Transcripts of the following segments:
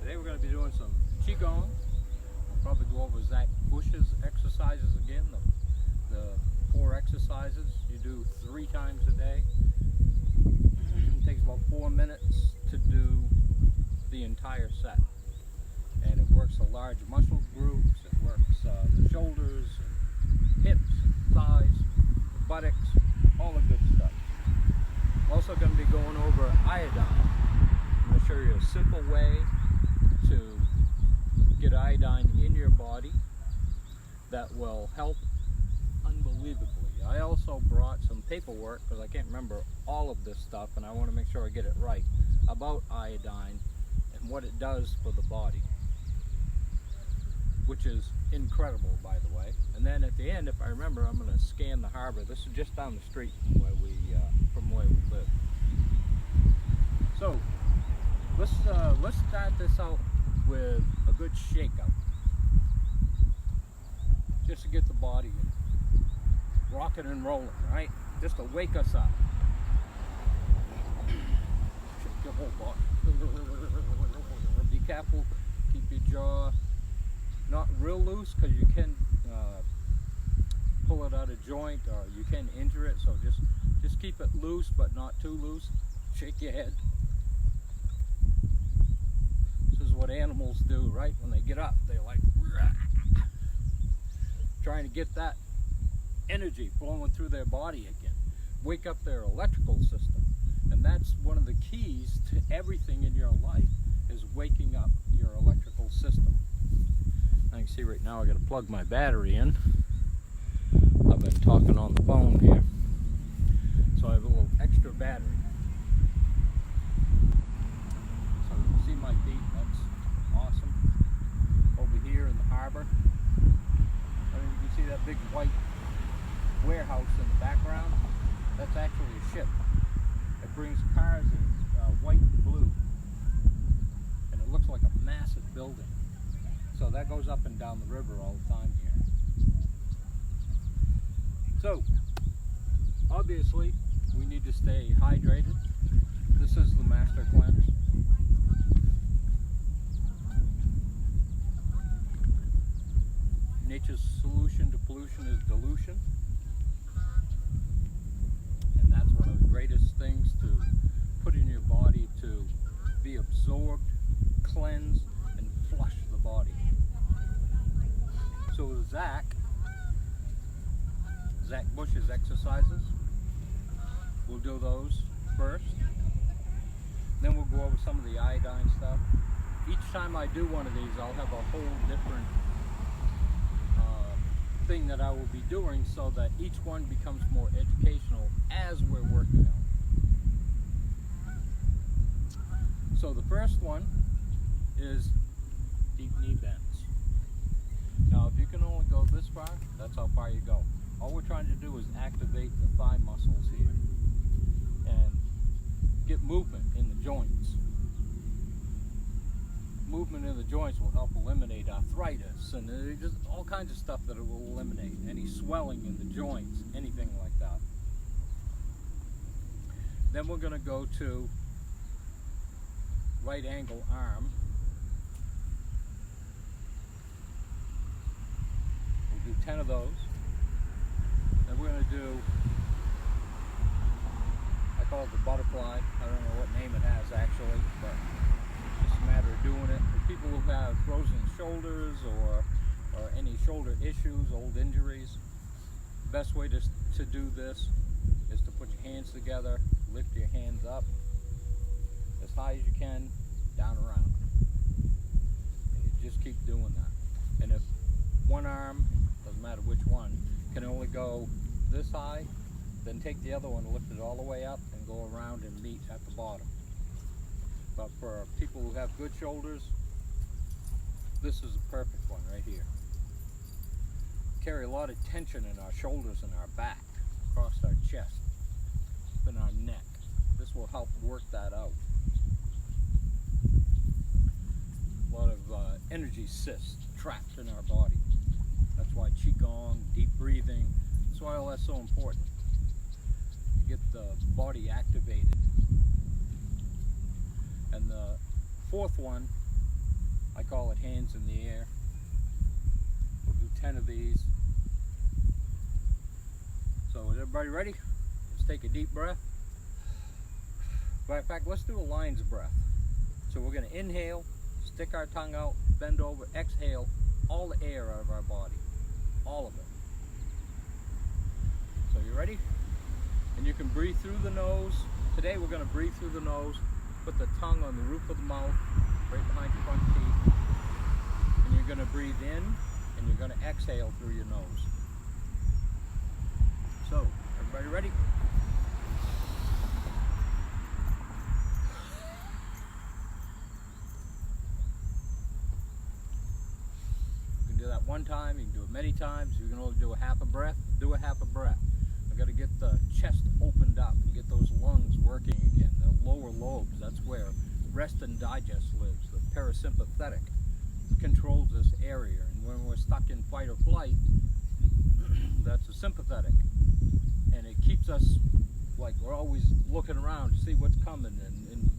Today we're going to be doing some gong. We'll probably go over Zach Bush's exercises again, the 4 exercises you do 3 times a day. It takes about 4 minutes to do the entire set, and it works the large muscle groups. It works the shoulders, hips, thighs, the buttocks, all the good stuff. Also going to be going over iodine. I'm going to show you a simple way to get iodine in your body that will help unbelievably. I also brought some paperwork because I can't remember all of this stuff, and I want to make sure I get it right about iodine and what it does for the body, which is incredible, by the way. And then at the end, if I remember, I'm going to scan the harbor. This is just down the street from where we live. So let's start this out with a good shake up, just to get the body rocking and rolling, right? Just to wake us up. Shake your whole body. Be careful, keep your jaw not real loose, because you can pull it out of joint, or you can injure it. So just keep it loose, but not too loose. Shake your head. This is what animals do, right? When they get up, they like trying to get that energy flowing through their body again, wake up their electrical system. And that's one of the keys to everything in your life, is waking up your electrical system. I can see right now I got to plug my battery in. I've been talking on the phone here, so I have a little extra battery. So you can see my feet. That's awesome. Over here in the harbor, I mean, you can see that big white warehouse in the background. That's actually a ship. It brings cars in white and blue, and it looks like a massive building. So that goes up and down the river all the time here. So obviously we need to stay hydrated. This is the Master Cleanse. Nature's solution to pollution is dilution. And that's one of the greatest things to put in your body, to be absorbed, cleanse, and flush the body. So with Zach Bush's exercises, we'll do those first. Then we'll go over some of the iodine stuff. Each time I do one of these, I'll have a whole different thing that I will be doing, so that each one becomes more educational as we're working out. So the first one is deep knee bends. Now, if you can only go this far, that's how far you go. All we're trying to do is activate the thigh muscles here and get movement in the joints. Movement in the joints will help eliminate arthritis and just all kinds of stuff that it will eliminate. Any swelling in the joints, anything like that. Then we're going to go to right angle arm. We'll do 10 of those. Then we're going to do, I call it the butterfly. I don't know what name it has actually, but it's just a matter of doing it. For people who have frozen shoulders or any shoulder issues, old injuries, the best way to do this is to put your hands together, lift your hands up as high as you can, down around. And you just keep doing that. And if one arm, doesn't matter which one, can only go this high, then take the other one, lift it all the way up, and go around and meet at the bottom. But for people who have good shoulders, this is a perfect one right here. Carry a lot of tension in our shoulders and our back, across our chest, up in our neck. This will help work that out. A lot of energy cysts trapped in our body. That's why Qigong, deep breathing, that's why all that's so important. To get the body activated. And the fourth one I call it hands in the air. We'll do 10 of these. So is everybody ready? Let's take a deep breath. In fact, let's do a lion's breath. So we're going to inhale, stick our tongue out, bend over, exhale all the air out of our body. All of it. So you ready? And you can breathe through the nose. Today we're going to breathe through the nose, put the tongue on the roof of the mouth, right behind your front teeth. And you're going to breathe in, and you're going to exhale through your nose. So, everybody ready? You can do that one time, you can do it many times. You can only do a half a breath, do a half a breath. We've got to get the chest opened up and get those lungs working again. The lower lobes, that's where rest and digest lives. The parasympathetic controls this area. And when we're stuck in fight or flight, that's the sympathetic. And it keeps us like we're always looking around to see what's coming and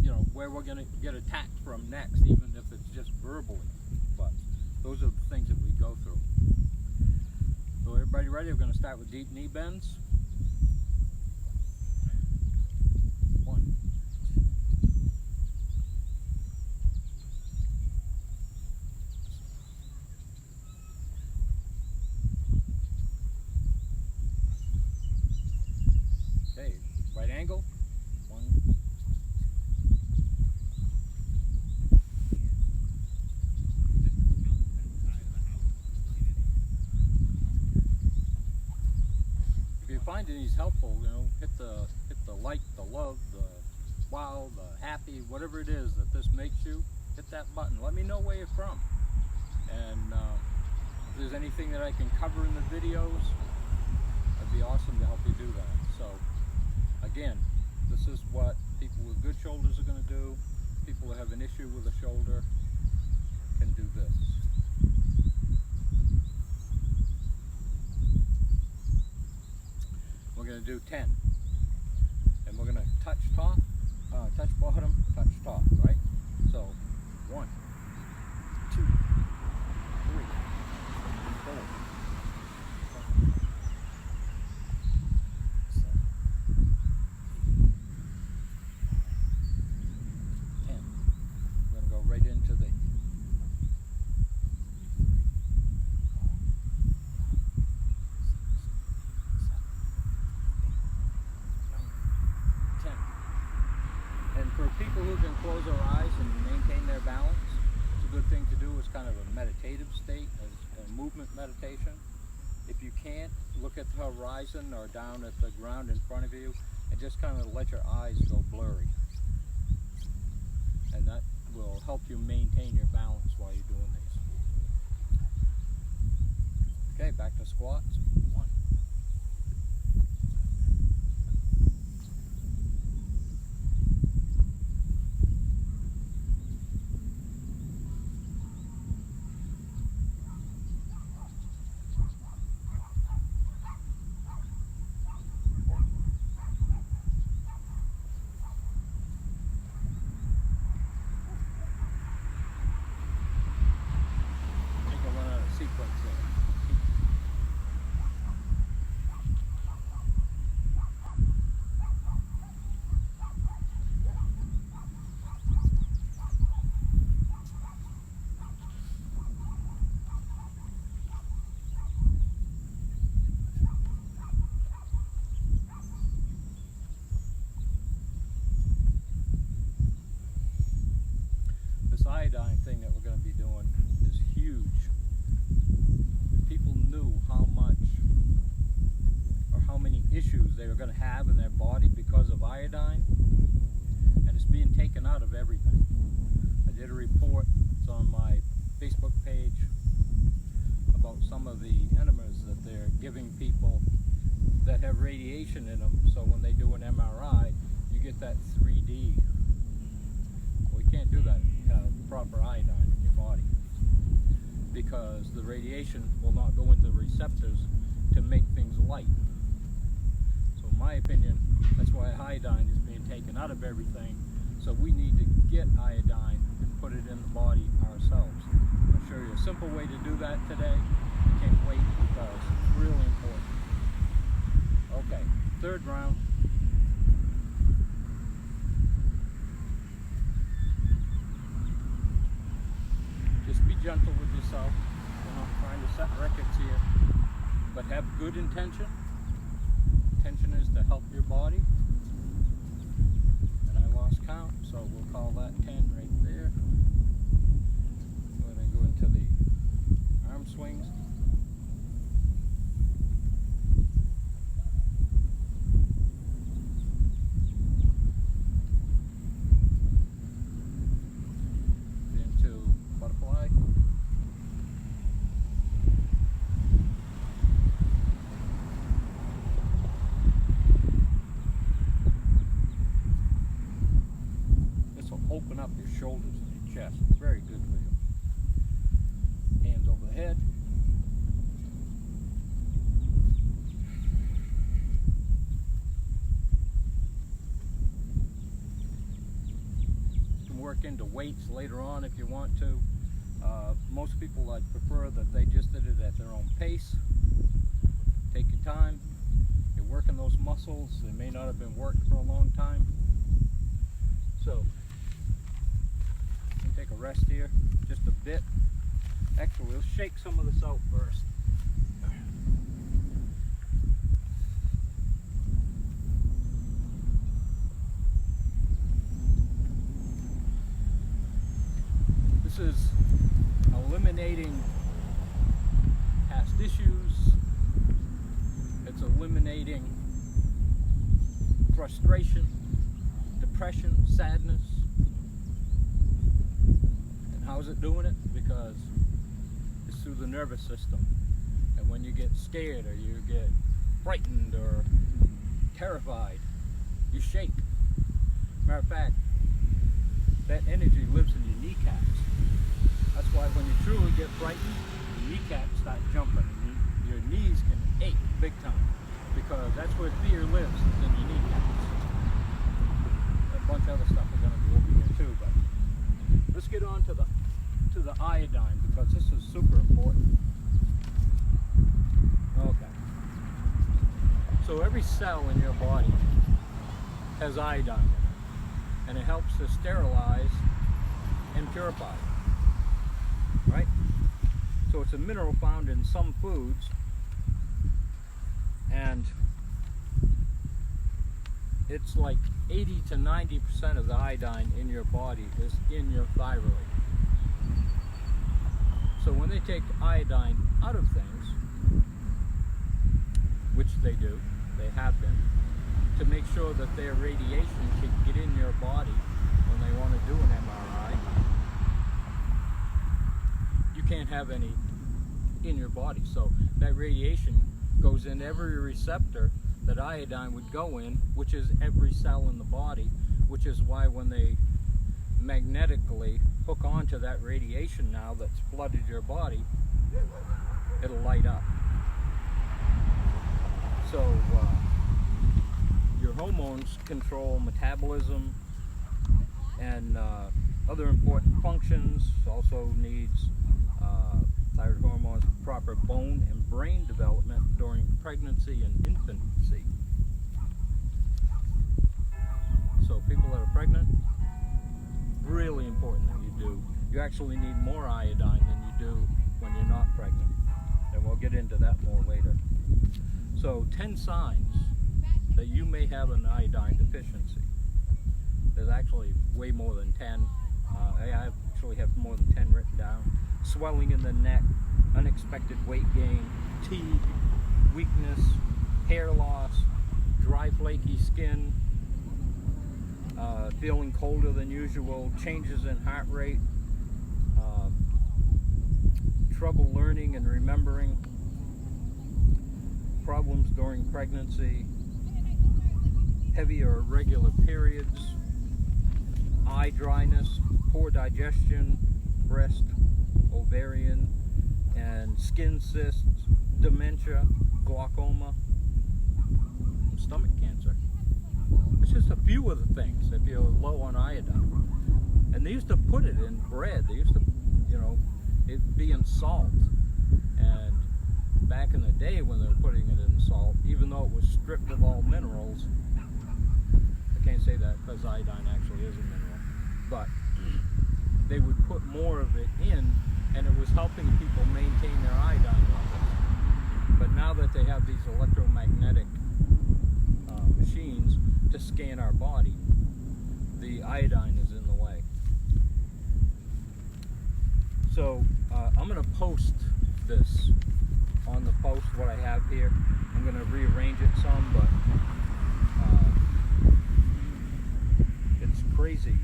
you know where we're going to get attacked from next, even if it's just verbally. But those are the things that we go through. So everybody ready? We're going to start with deep knee bends. 1. Okay, right angle. 1. If you find these helpful, you know, hit the like, the love, the wow, the happy, whatever it is that this makes you. Hit that button. Let me know where you're from, and if there's anything that I can cover in the videos, it'd be awesome to help you do that. So again, this is what people with good shoulders are going to do. People who have an issue with a shoulder can do this. We're going to do 10. And we're going to touch top, touch bottom, touch top, right? So 1, 2, 3, 4, 5, 6, 7, 8, 10. We're going to go right into the 10. And for people who can close their eyes and maintain their balance, it's a good thing to do as kind of a meditative state, as a movement meditation. If you can't, look at the horizon or down at the ground in front of you and just kind of let your eyes go blurry. And that will help you maintain your balance while you're doing these. Okay, back to squats. 1. I think I went out of sequence there. This iodine thing that we're going to be doing is huge. If people knew how much or how many issues they were going to have in their body because of iodine, and it's being taken out of everything. I did a report, it's on my Facebook page, about some of the enemas that they're giving people that have radiation in them, so when they do an MRI, you get that 3D. Well, you can't do that if you have proper iodine in your body, because the radiation will not go into the receptors to make things light. So in my opinion, that's why iodine is being taken out of everything. So we need to get iodine put it in the body ourselves. I'll show you a simple way to do that today. I can't wait because it's really important. Okay, third round. Just be gentle with yourself. We're not trying to set records here, but have good intention. Intention is to help your body. And I lost count, so we'll call that 10 right there. We're going to go into the arm swings. Into butterfly. Open up your shoulders and your chest. Very good for you. Hands over the head. You can work into weights later on if you want to. Most people, I'd prefer that they just did it at their own pace. Take your time. You're working those muscles. They may not have been worked for a long time. So, take a rest here, just a bit. Actually, we'll shake some of this out first. This is eliminating past issues. It's eliminating frustration, depression, sadness. How's it doing it? Because it's through the nervous system. And when you get scared or you get frightened or terrified, you shake. Matter of fact, that energy lives in your kneecaps. That's why when you truly get frightened, your kneecaps start jumping and your knees can ache big time, because that's where fear lives, is in your kneecaps. A bunch of other stuff we're going to go over here too, but let's get on to the iodine, because this is super important. Okay. So every cell in your body has iodine in it, and it helps to sterilize and purify. Right? So it's a mineral found in some foods, and it's like 80 to 90% of the iodine in your body is in your thyroid. So when they take iodine out of things, which they do, they have been, to make sure that their radiation can get in your body when they want to do an MRI, you can't have any in your body. So that radiation goes in every receptor that iodine would go in, which is every cell in the body, which is why when they magnetically hook onto that radiation now that's flooded your body, it'll light up. So your hormones control metabolism and other important functions. Also needs thyroid hormones, proper bone and brain development during pregnancy and infancy. So people that are pregnant, really important that you do. You actually need more iodine than you do when you're not pregnant. And we'll get into that more later. So 10 signs that you may have an iodine deficiency. There's actually way more than 10. I actually have more than 10 written down. Swelling in the neck, unexpected weight gain, fatigue, weakness, hair loss, dry flaky skin, feeling colder than usual, changes in heart rate, trouble learning and remembering, problems during pregnancy, heavy or irregular periods, eye dryness, poor digestion, breast, ovarian, and skin cysts, dementia, glaucoma, and stomach cancer. It's just a few of the things if you're low on iodine. And they used to put it in bread. They used to, you know, it be in salt. And back in the day when they were putting it in salt, even though it was stripped of all minerals, I can't say that because iodine actually is a mineral, but they would put more of it in, and it was helping people maintain their iodine levels. But now that they have these electromagnetic machines to scan our body, the iodine is in the way. So I'm going to post this on the post, what I have here. I'm going to rearrange it some, but it's crazy.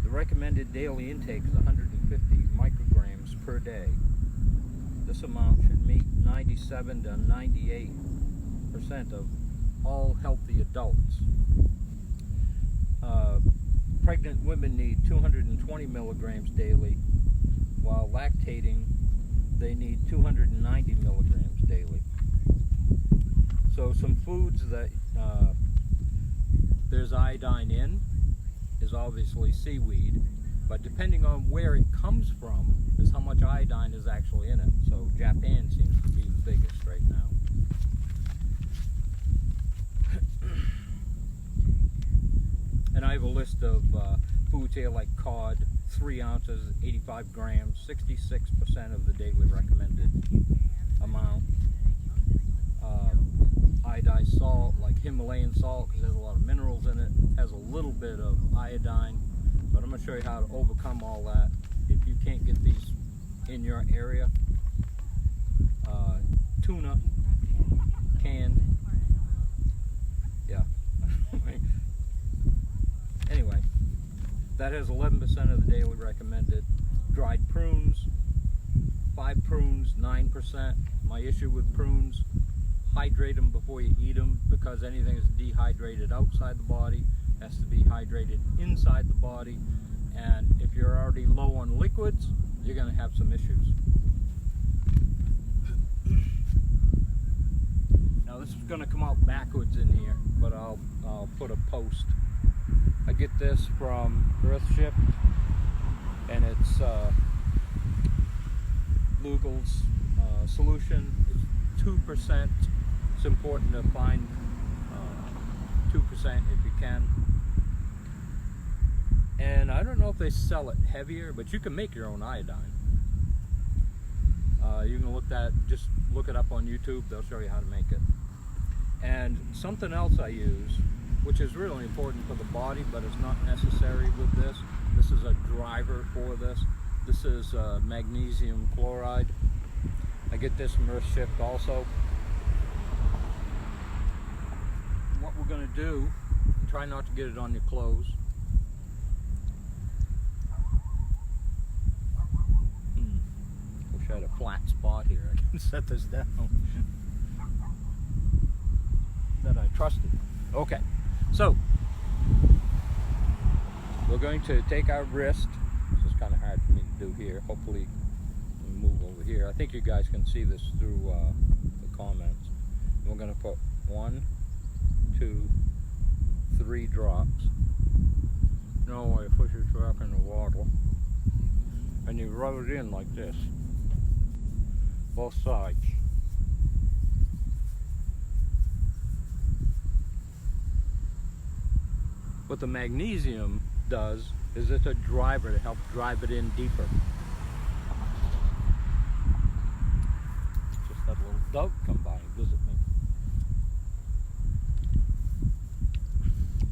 The recommended daily intake is 150 micrograms per day. This amount should meet 97 to 98% of all healthy adults. Pregnant women need 220 milligrams daily, while lactating they need 290 milligrams daily. So some foods that there's iodine in is obviously seaweed, but depending on where it comes from is how much iodine is actually in it. So Japan seems to be the biggest right now. And I have a list of foods here like cod, 3 ounces, 85 grams, 66% of the daily recommended amount. Iodized salt, like Himalayan salt, because there's a lot of minerals in it, has a little bit of iodine, but I'm going to show you how to overcome all that if you can't get these in your area. Tuna, canned, yeah. Anyway, that has 11% of the daily recommended. Dried prunes, 5 prunes, 9%. My issue with prunes, hydrate them before you eat them, because anything that's dehydrated outside the body has to be hydrated inside the body, and if you're already low on liquids, you're going to have some issues. Now this is going to come out backwards in here, but I'll put a post. I get this from Earthship, and it's Lugel's solution. It's 2%. It's important to find 2% if you can. And I don't know if they sell it heavier, but you can make your own iodine. You can just look it up on YouTube. They'll show you how to make it. And something else I use, which is really important for the body, but it's not necessary with this. This is a driver for this. This is magnesium chloride. I get this from Earthship also. What we're going to do, try not to get it on your clothes. Wish I had a flat spot here. I can set this down. That I trusted. Okay, so we're going to take our wrist. This is kind of hard for me to do here. Hopefully, we move over here. I think you guys can see this through the comments. We're going to put 1, 2, 3 drops. No way, push your truck in the water, and you rub it in like this, both sides. What the magnesium does is it's a driver to help drive it in deeper. Just had a little dove come by and visit me.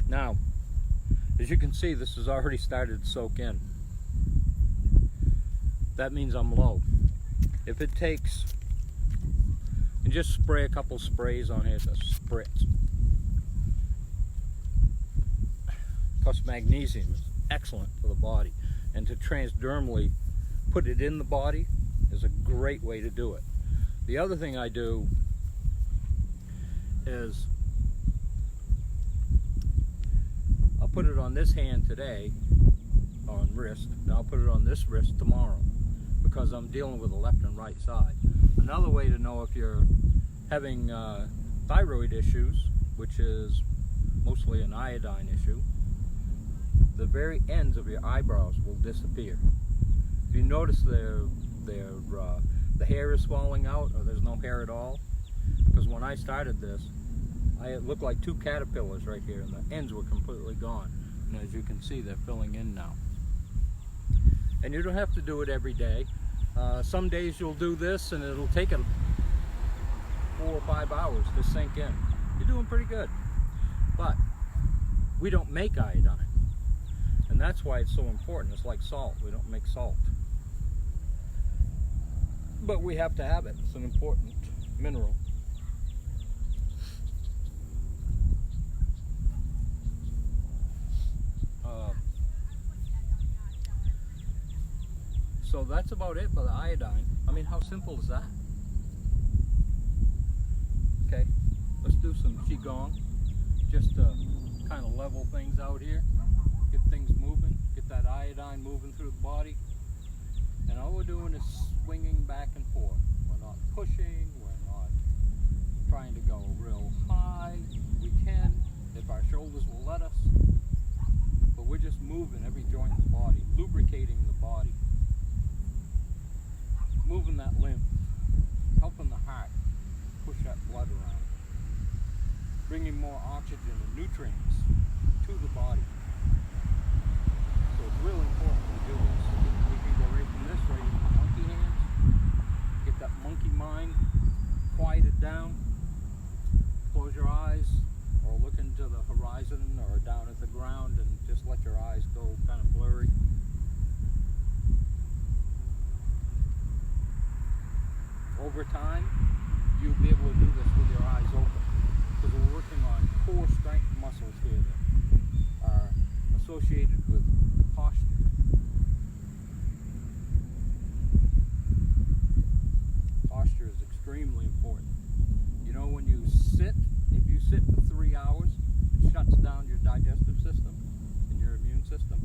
Now, as you can see, this has already started to soak in. That means I'm low. If it takes, and just spray a couple sprays on here, it's a spritz. Because magnesium is excellent for the body, and to transdermally put it in the body is a great way to do it. The other thing I do is I'll put it on this hand today, on wrist, and I'll put it on this wrist tomorrow, because I'm dealing with the left and right side. Another way to know if you're having thyroid issues, which is mostly an iodine issue, the very ends of your eyebrows will disappear. If you notice the hair is falling out, or there's no hair at all, because when I started this, it looked like two caterpillars right here, and the ends were completely gone. And as you can see, they're filling in now. And you don't have to do it every day. Some days you'll do this and it'll take it 4 or 5 hours to sink in. You're doing pretty good. But we don't make iodine. And that's why it's so important. It's like salt. We don't make salt. But we have to have it. It's an important mineral. So that's about it for the iodine. I mean, how simple is that? Okay, let's do some qigong, just to kind of level things out here, get things moving, get that iodine moving through the body. And all we're doing is swinging back and forth. We're not pushing, we're not trying to go real high. We can, if our shoulders will let us, but we're just moving every joint in the body, lubricating the body. Moving that lymph, helping the heart push that blood around, bringing more oxygen and nutrients to the body. So it's really important to do this. We can go right from this right into monkey hands, get that monkey mind quieted down, close your eyes or look into the horizon or down at the ground and just let your eyes go kind of blurry. Over time, you'll be able to do this with your eyes open, because we're working on core strength muscles here that are associated with posture. Posture is extremely important. You know, when you sit, if you sit for 3 hours, it shuts down your digestive system and your immune system.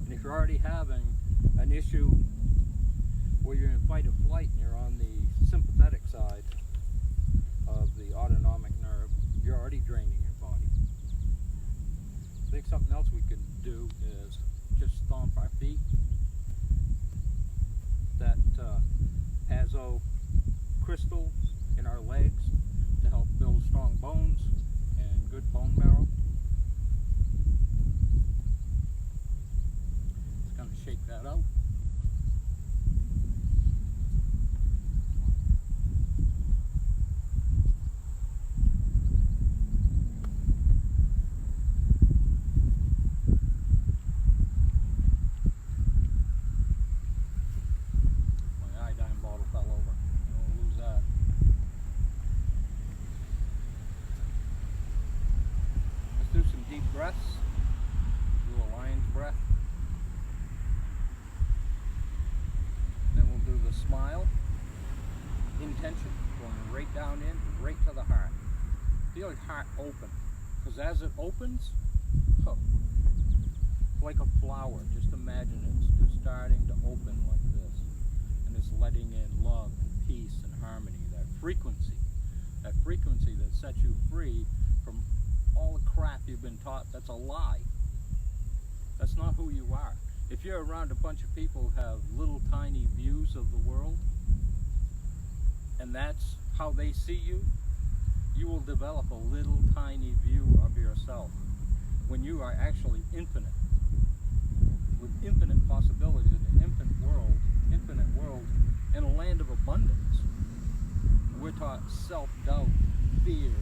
And if you're already having an issue where you're in fight or flight and you're on the sympathetic side of the autonomic nerve, you're already draining your body. I think something else we could do is just stomp our feet. That azo crystal in our legs to help build strong bones and good bone marrow. Just going to shake that out. Breaths, do a lion's breath, then we'll do the smile, intention, going right down in, right to the heart. Feel your heart open, because as it opens, like a flower, just imagine it's just starting to open like this, and it's letting in love and peace and harmony, that frequency that sets you free from all the crap you've been taught that's a lie. That's not who you are. If you're around a bunch of people who have little tiny views of the world, and that's how they see you, you will develop a little tiny view of yourself when you are actually infinite, with infinite possibilities in an infinite world in a land of abundance. We're taught self-doubt, fear,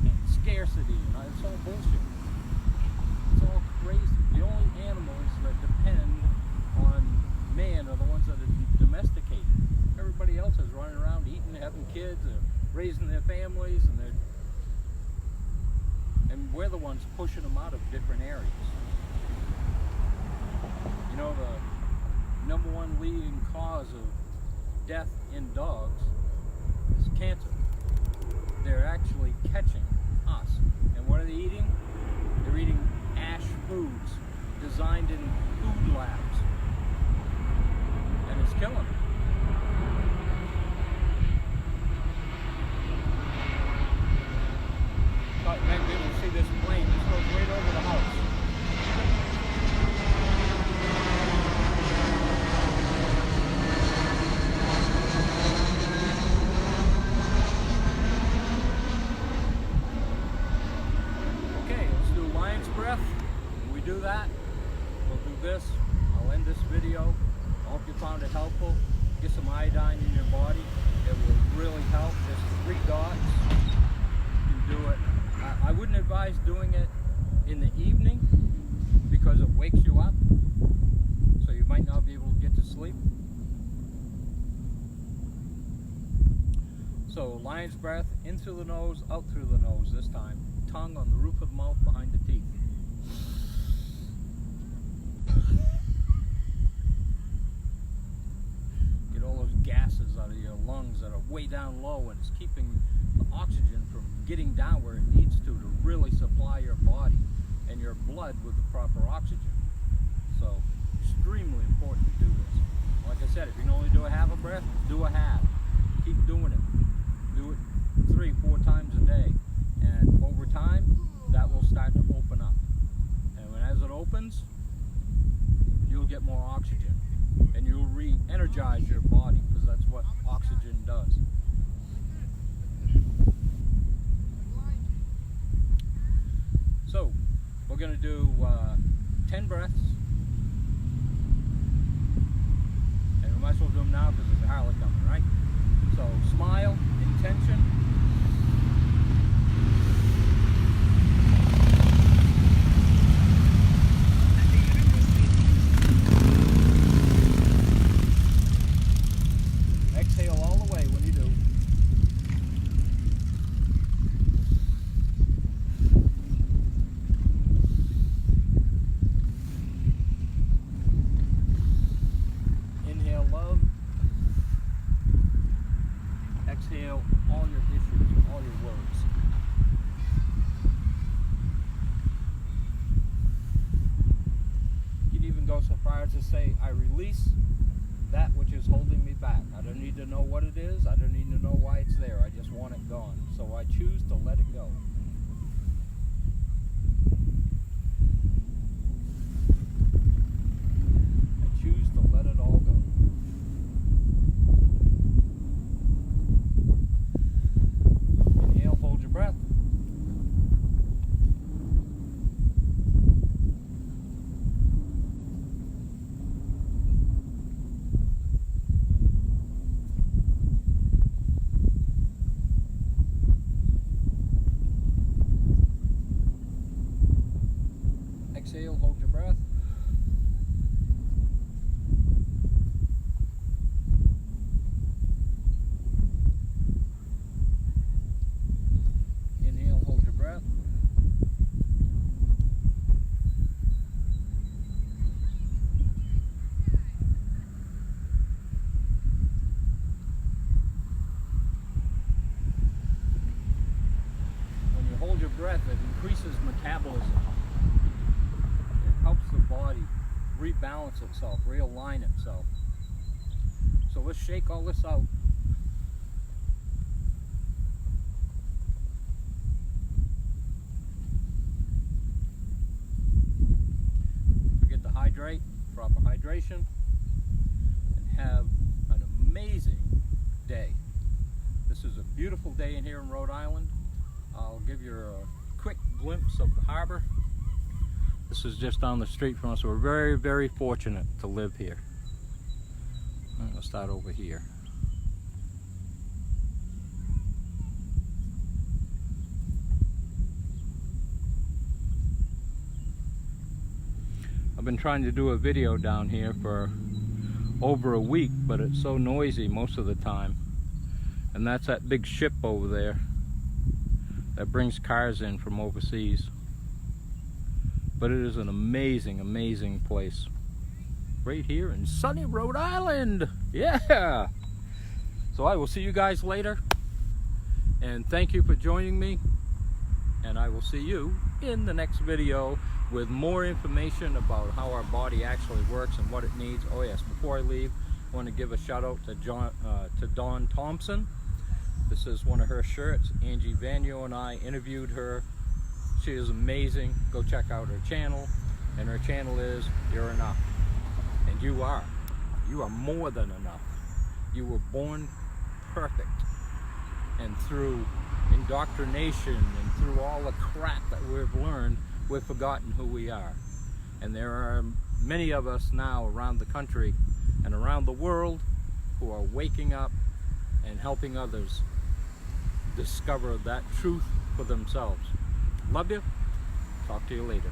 and scarcity, and it's all bullshit. It's all crazy. The only animals that depend on man are the ones that are domesticated. Everybody else is running around eating, having kids, raising their families, and we're the ones pushing them out of different areas. You know, the #1 leading cause of death in dogs is cancer. They're actually catching us. And what are they eating? They're eating ash foods designed in food labs. And it's killing them. You might be able to see this plane. This goes right over the house. this, I'll end this video. I hope you found it helpful. Get some iodine in your body. It will really help. There's 3 dots. You can do it. I wouldn't advise doing it in the evening because it wakes you up. So you might not be able to get to sleep. So lion's breath, in through the nose, out through the nose this time. Tongue on the roof of the mouth behind the teeth. Get all those gases out of your lungs that are way down low, and it's keeping the oxygen from getting down where it needs to really supply your body and your blood with the proper oxygen. So extremely important to do this. Like I said, if you can only do a half a breath, do a half. Keep doing it. Do it 3-4 times a day, and over time that will start to open up, and as it opens you'll get more oxygen and you'll re-energize your body, because that's what oxygen does. So we're going to do 10 breaths, and we might as well do them now because there's a Harley coming, right? So smile, intention. Exhale all the way when you do. Inhale love. Exhale all your issues, all your worries. You can even go so far as to say, I release that which is holding me back. I don't need to know what it is. I don't need to know why it's there. I just want it gone. So I choose to let it go. I choose to let it all go. Breath. Exhale, hold your breath. Breath, it increases metabolism. It helps the body rebalance itself, realign itself. So let's shake all this out. Forget to hydrate, proper hydration, and have an amazing day. This is a beautiful day in here in Rhode Island. I'll give you a quick glimpse of the harbor. This is just down the street from us. We're very, very fortunate to live here. I'm going to start over here. I've been trying to do a video down here for over a week, but it's so noisy most of the time. And that's that big ship over there that brings cars in from overseas. But it is an amazing, amazing place. Right here in sunny Rhode Island. Yeah! So I will see you guys later. And thank you for joining me. And I will see you in the next video with more information about how our body actually works and what it needs. Oh yes, before I leave, I want to give a shout out to Dawn Thompson. This is one of her shirts. Angie Vanyo and I interviewed her. She is amazing. Go check out her channel. And her channel is You're Enough. And you are. You are more than enough. You were born perfect. And through indoctrination and through all the crap that we've learned, we've forgotten who we are. And there are many of us now around the country and around the world who are waking up and helping others discover that truth for themselves. Love you. Talk to you later.